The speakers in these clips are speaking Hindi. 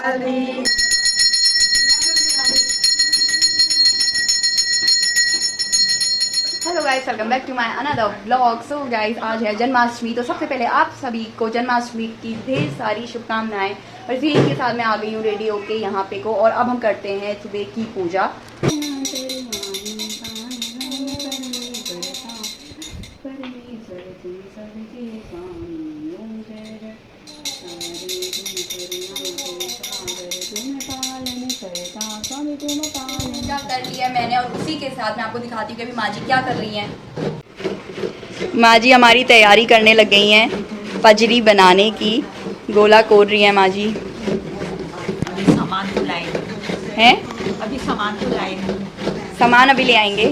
Hello guys, welcome back to my another vlog. So guys, आज है जन्माष्टमी। तो सबसे पहले आप सभी को जन्माष्टमी की ढेर सारी शुभकामनाएं। और फिर इनके साथ मैं आ गई हूँ रेडी होके यहाँ पे को, और अब हम करते हैं सुबह की पूजा। पूजा कर लिया मैंने, और उसी के साथ मैं आपको दिखाती हूँ कि अभी माँ जी क्या कर रही हैं। माँ जी हमारी तैयारी करने लग गई हैं पजरी बनाने की। गोला कोर रही हैं माँ जी। अभी सामान तो लाए हैं? अभी सामान तो लाए सामान अभी ले आएंगे।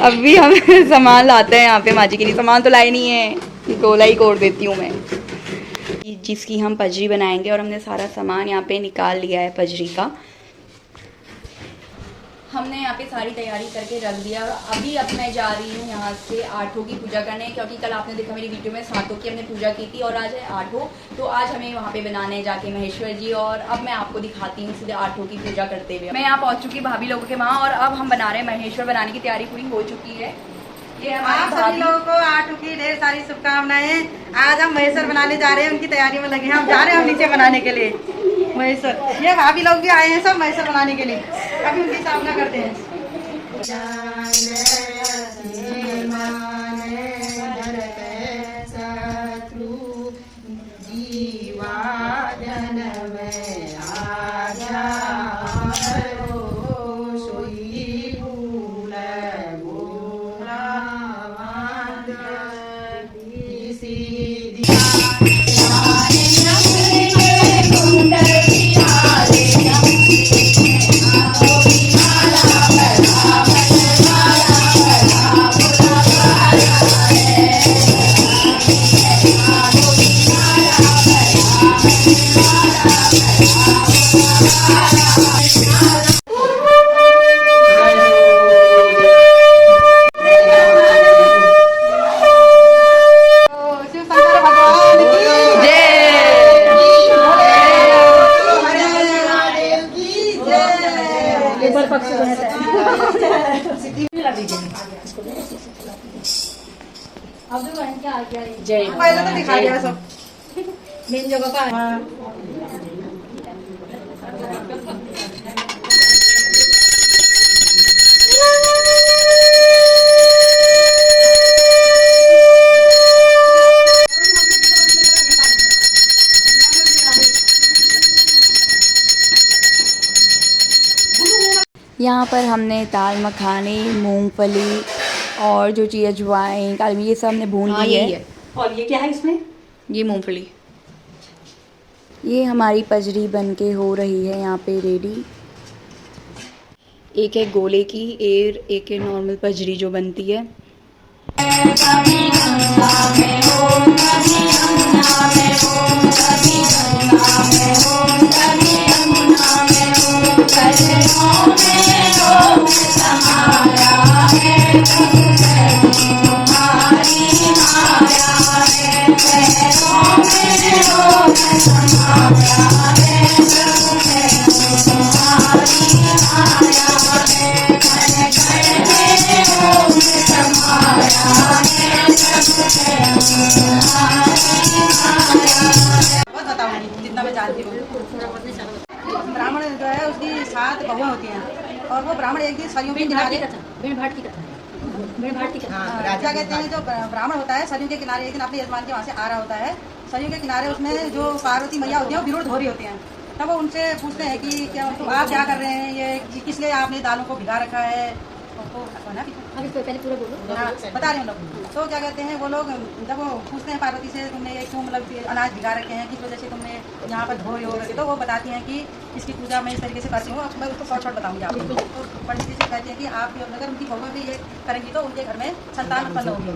अभी हम सामान लाते हैं यहाँ पे माँ जी के लिए। सामान तो लाए नहीं है, गोला ही कोर देती हूँ मैं, जिसकी हम पजरी बनाएंगे। और हमने सारा सामान यहाँ पे निकाल लिया है पजरी का। हमने यहाँ पे सारी तैयारी करके रख दिया। और अब मैं जा रही हूँ यहाँ से आठों की पूजा करने, क्योंकि कल आपने देखा मेरी वीडियो में सातों की हमने पूजा की थी, और आज है आठों। तो आज हमें वहाँ पे बनाने जाके महेश्वर जी। और अब मैं आपको दिखाती हूँ सीधे आठों की पूजा करते हुए। मैं यहाँ पहुँच चुकी भाभी लोगों के वहाँ, और अब हम बना रहे हैं महेश्वर। बनाने की तैयारी पूरी हो चुकी है। ये आप सभी लोगों को आठों की ढेर सारी शुभकामनाएं। आज हम महेश्वर बनाने जा रहे हैं, उनकी तैयारी में लगे हैं। हम जा रहे हैं हम नीचे बनाने के लिए महेश्वर। ये भाभी लोग भी आए हैं सब महेश्वर बनाने के लिए। अभी उनकी स्थापना करते हैं। पहले तो दिखा दिया सब मेन जगह का। यहाँ पर हमने दाल मखानी, मूंगफली और जो चीज़ अजवाइन, काली मिर्च, ये सब हमने भून ली है। और ये क्या है इसमें? ये मूंगफली। ये हमारी पजरी बनके हो रही है यहाँ पे रेडी। एक है गोले की, एक है नॉर्मल पजरी जो बनती है। जितना मैं जानती हूँ, ब्राह्मण जो है उसकी 7 बहुएं होती हैं, और वो ब्राह्मण एक दिन सरयू के किनारे क्या कहते हैं, जो ब्राह्मण होता है सरयू के किनारे एक दिन अपने यजमान के वहाँ से आ रहा होता है। सरयू के किनारे उसमें जो पार्वती मैया होती है वो बिरुड़ धो रही होती हैं। तब वो उनसे पूछते हैं कि क्या आप क्या कर रहे हैं, ये किस लिए आपने दालों को भिगा रखा है। पहले पूरा बोलो। हाँ, बता रहे हैं लोग। तो क्या कहते हैं वो लोग, जब वो पूछते हैं पार्वती से तुमने ये क्यों मतलब अनाज भिगा रखे हैं, किस वजह से तुमने यहाँ पर धो रही हो करके, तो वो बताती हैं कि इसकी पूजा मैं इस तरीके से करती हूँ। मैं उसको शॉर्ट बताऊँगी आपको। तो पंडित जी से कहती हैं कि आप अगर उनकी बहुएं भी ये करेंगी तो उनके घर में संतान उत्पन्न होगी।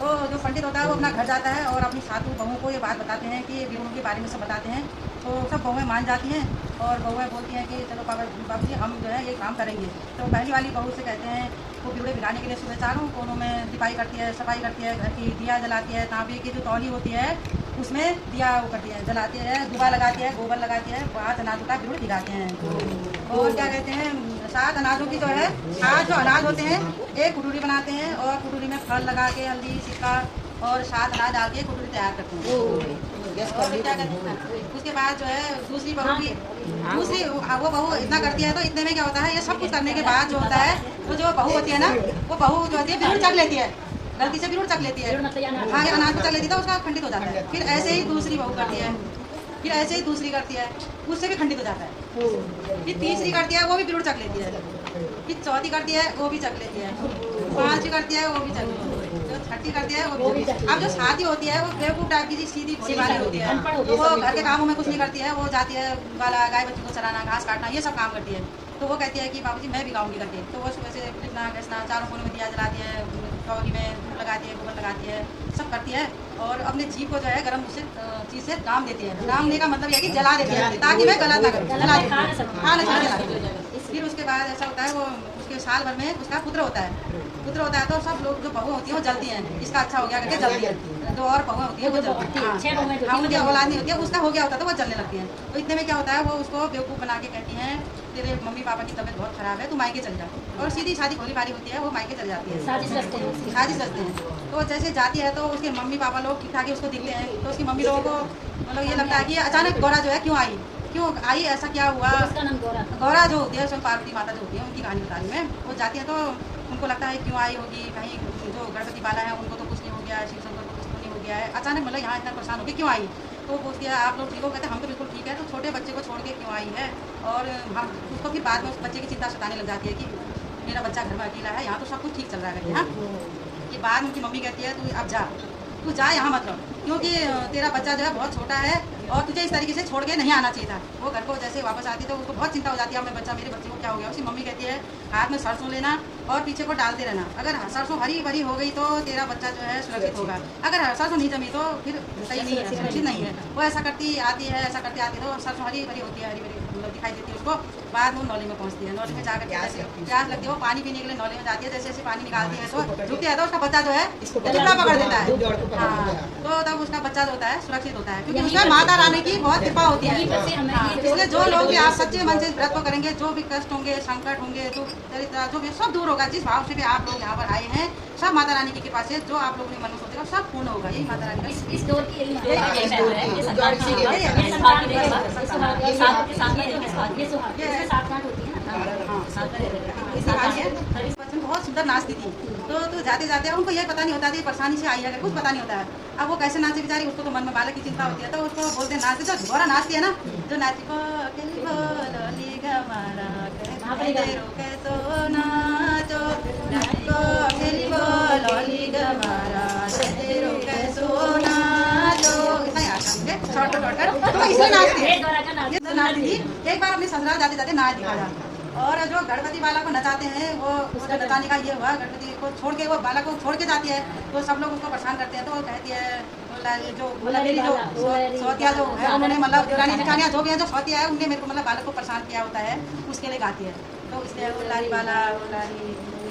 तो जो पंडित होता है वो अपना घर जाता है और अपनी 7 बहुओं को ये बात बताते हैं कि विरुण के बारे में सब बताते हैं। तो सब बहुएं मान जाती हैं और बहुएं बोलती हैं कि चलो बाबू जी हम जो है ये काम करेंगे। तो पहली वाली बहू से कहते हैं वो बिगड़े भिगाने के लिए सुबह चारों कोनों में लिपाई करती है, सफाई करती है, घर की दिया जलाती है, तांबे की जो तौली होती है उसमें दिया वो करती है, जलाती है, दुबा लगाती है, गोबर लगाती है, 5 अनाजों का बिगड़ भिगाते हैं। और क्या कहते हैं 7 अनाजों की जो है 7 जो अनाज होते हैं एक कुटुरी बनाते हैं और कुटुरी में फल लगा के हल्दी सिक्का और 7 अनाज डाल के कुटुरी तैयार करते हैं। और फिर क्या कहते हैं उसके बाद जो है दूसरी बहू की दूसरी वो बहू इतना करती है तो इतने में क्या होता है ये सब कुछ करने के बाद जो होता है तो जो बहू होती है ना वो बहू जो होती है बिगड़ चक लेती है, गलती से बिगड़ चक लेती है, हाँ अनाज को चक लेती है उसका खंडित हो जाता है। फिर ऐसे ही दूसरी बहू करती है, फिर ऐसे ही दूसरी करती है उससे भी खंडित हो जाता है। फिर तीसरी करती है वो भी बिगड़ चक लेती है, फिर चौथी करती है वो भी चक लेती है, 5वीं करती है वो भी चक लेती है, जो 6ठी करती है वो भी। अब जो शादी होती है वो बेवकूफ टाइप की सीधी भोली वाली होती है, तो वो घर के कामों में कुछ नहीं करती है, वो जाती है वाला गाय बच्ची को चराना, घास काटना, ये सब काम करती है। तो वो कहती है कि बाबूजी मैं भी गाऊंगी करके। तो वो सुबह से लिखना घसना, चारों कोनों में दिया जलाती है, तौली में धूप लगाती है, गोबर लगाती है, सब करती है और अपने जीभ को जो है गर्म चीज़ से दाम देती है। दाम देने का मतलब यह कि जला देती है ताकि मैं गलत ना करूँ, जला देती है। फिर उसके बाद ऐसा होता है वो उसके साल भर में उसका पुत्र होता है तो सब लोग जो बहू होती है वो जलती हैं, इसका अच्छा हो गया करके जलती है। जो और बहू होती है वो जलती है, हाँ उनकी औलाद नहीं होती है, उसका हो गया होता है तो वो जलने लगती है। तो इतने में क्या होता है वो उसको बेवकूफ़ बना के कहती हैं तेरे मम्मी पापा की तबीयत बहुत ख़राब है तू मायके चल जा, और सीधी शादी खोली बारी होती है वो मायके चल जाती है, साजिश रचते हैं। तो जैसे जाती है तो उसके मम्मी पापा लोग ठीक ठाक उसको दिखते हैं, तो उसकी मम्मी लोगों को मतलब ये लगता है कि अचानक गौरा जो है क्यों आई, ऐसा क्या हुआ। गौरा जो होती है उसमें पार्वती माता जो होती है उनकी कहानी बताने में वो जाती है तो उनको लगता है क्यों आई होगी, कहीं जो गणपति बाला है उनको तो कुछ नहीं हो गया है, शिव शंकर को कुछ तो नहीं हो गया है, अचानक मतलब यहाँ इतना परेशान होगी क्यों आई। तो पूछती है आप लोग ठीक हो, कहते हैं हम तो बिल्कुल ठीक है, तो छोटे बच्चे को छोड़ के क्यों आई है। और हम उसको फिर बाद में उस बच्चे की चिंता सताने लग जाती है कि मेरा बच्चा घर में अकेला है, यहाँ तो सब कुछ ठीक चल रहा है करके। हाँ ये बाद में उनकी मम्मी कहती है तू जा यहाँ मत रहो, क्योंकि तेरा बच्चा जो है बहुत छोटा है और तुझे इस तरीके से छोड़ के नहीं आना चाहिए था। वो घर को जैसे वापस आती तो उसको बहुत चिंता हो जाती है मेरे बच्चे को क्या हो गया। उसकी मम्मी कहती है हाथ में सरसों लेना और पीछे को डालते रहना, अगर सरसों हरी भरी हो गई तो तेरा बच्चा जो है सुरक्षित होगा, अगर सरसों नहीं जमी तो फिर सही नहीं है, सुरक्षित नहीं है। वो ऐसा करती आती है तो सरसों हरी भरी होती है, हरी भरी मतलब दिखाई देती है उसको। बाद में वो नौली में पहुँचती है, नौली में जाकर प्यास लगती है, वो पानी पीने के लिए नौली में जाती है, जैसे जैसे पानी निकालती है तो झुकती है तो उसका बच्चा जो है टुकड़ा पकड़ देता है। हाँ तो तब उसका बच्चा जो होता है सुरक्षित होता है, क्योंकि उसमें माता रानी की बहुत कृपा होती है। इसलिए जो लोग भी आप सच्चे मन से व्रत को करेंगे, जो भी कष्ट होंगे, संकट होंगे, दुख दरिद्र जो भी सब दूर होगा। जिस भाव से भी आप लोग यहाँ पर आए हैं सब माता रानी की कृपा से जो आप लोगों ने मन में सोचेगा सब पूर्ण होगा। यही माता रानी का इस दौर की बहुत सुंदर नाचती थी। तो जाते जाते उनको यह पता नहीं होता था परेशानी से आई है, कुछ पता नहीं होता है। अब वो कैसे नाचे बेचारी, उसको तो मन में बालक की चिंता होती है, तो उसको बोलते हैं नाचते, जो गौरा नाचती है ना, जो नाची को एक बार अपने ससुराल जाते जाते नाच दिखाया। और जो गणपति बाला को नचाते हैं वो उसका नचाने का ये हुआ, गणपति को छोड़ के वो बाला को छोड़ के जाती है तो सब लोग उसको परेशान करते हैं। तो वो कहती है जो मेरी जो सौतिया जो है उन्होंने मतलब देवरानी जेठानियाँ जो भी है जो सौतिया है उनने मेरे को मतलब बालक को परेशान किया होता है, उसके लिए गाती है। तो इसलिए उल्लारी बाला उल्लारी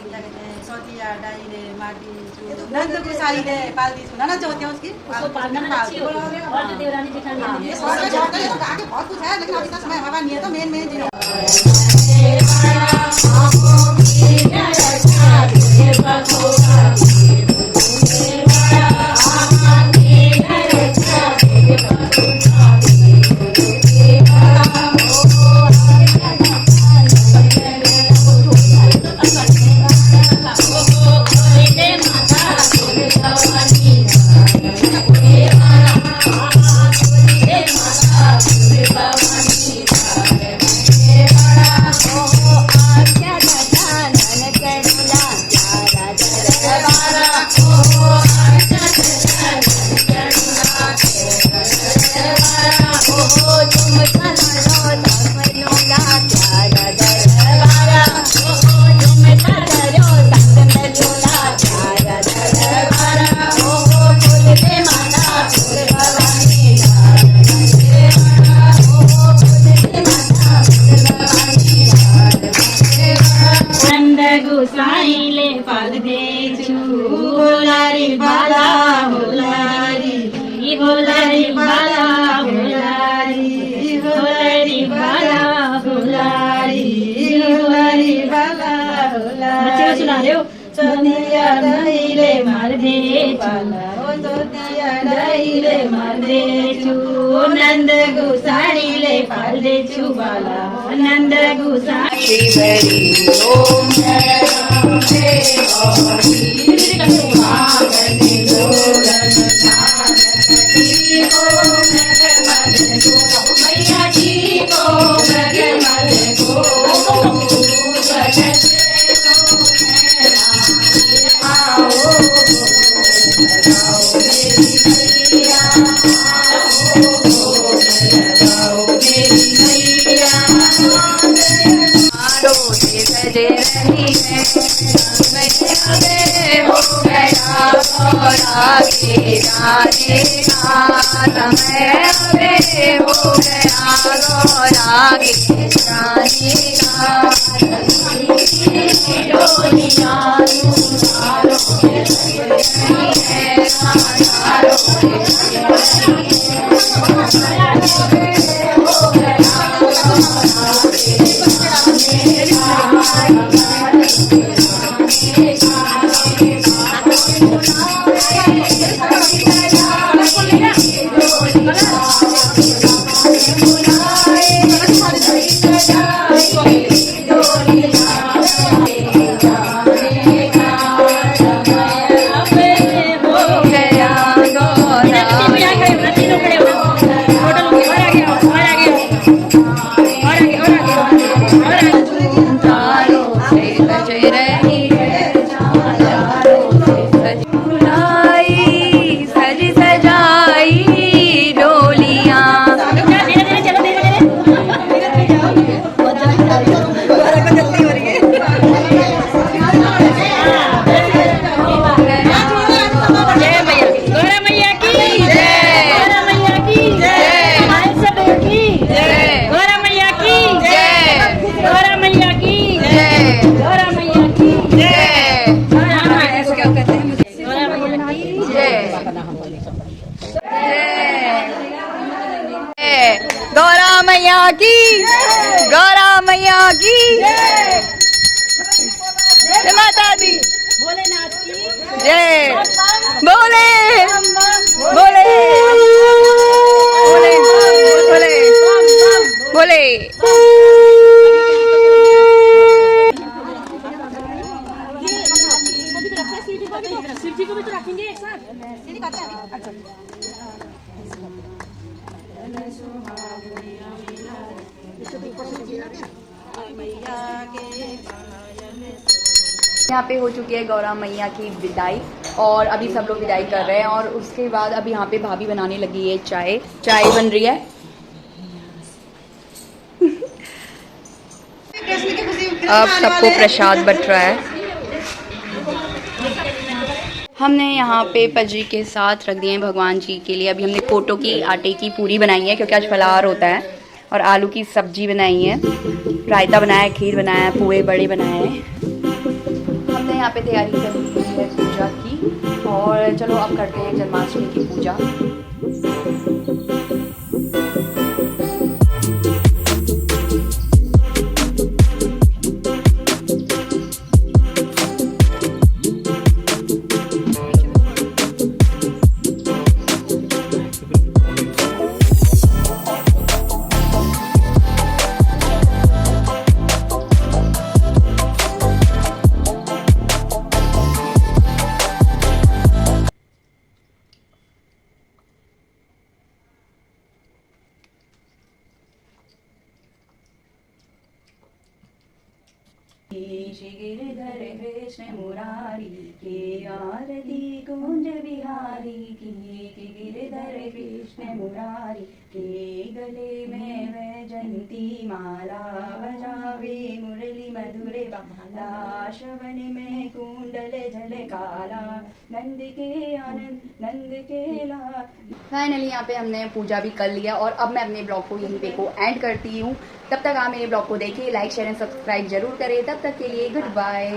क्या कहते हैं सौतिया डाई रे माटी नंद कुसाई रे पालती सुना जो होती है उसकी आगे बहुत कुछ है, लेकिन अभी तक समय हवा नहीं है। तो मेन Jai देचू होलारी बाला होलारी होलारी बाला होलारी होलारी बाला होलारी होलारी बाला होलारी बच्चे को सुना रहे हो सोनिया दहीले मार दे बाला ओ सोनिया दहीले मार दे चू नंद गुसाड़ी ले पाल दे चू बाला नंद गुसाड़ी ओम मैया जी को सजे रही है हो गया गौरा के जाने का समय हो गया गौरा के जाने गौरा मैया की गौरा मैया की जय माता दी भोलेनाथ की जय बोले बोले बोले बोले बोले शिव जी को भी तो रखेंगे एक साथ यहाँ पे हो चुकी है गौरा मैया की विदाई और अभी सब लोग विदाई कर रहे हैं और उसके बाद अभी यहाँ पे भाभी बनाने लगी है चाय चाय बन रही है। अब सबको प्रसाद बट रहा है। हमने यहाँ पे पजी के साथ रख दिए हैं भगवान जी के लिए। अभी हमने कोटो की आटे की पूरी बनाई है क्योंकि आज फलाहार होता है और आलू की सब्जी बनाई है, रायता बनाया है, खीर बनाया है, पुए बड़े बनाए हैं। हमने यहाँ पे तैयारी कर ली है पूजा की और चलो अब करते हैं जन्माष्टमी की पूजा। श्री गिरधर कृष्ण मुरारी के आरती कुंज बिहारी की गिरधर कृष्ण मुरारी के गले में वैजंती माला बजावे मुरली मधुरे बाला श्रवण में कुंडल झलकाला नंद के आनंद नंद के ला। फाइनली यहाँ पे हमने पूजा भी कर लिया और अब मैं अपने ब्लॉग को यहीं पे को एंड करती हूँ। तब तक आप मेरे ब्लॉग को देखिए, लाइक शेयर एंड सब्सक्राइब जरूर करें। तब तक के लिए गुड बाय।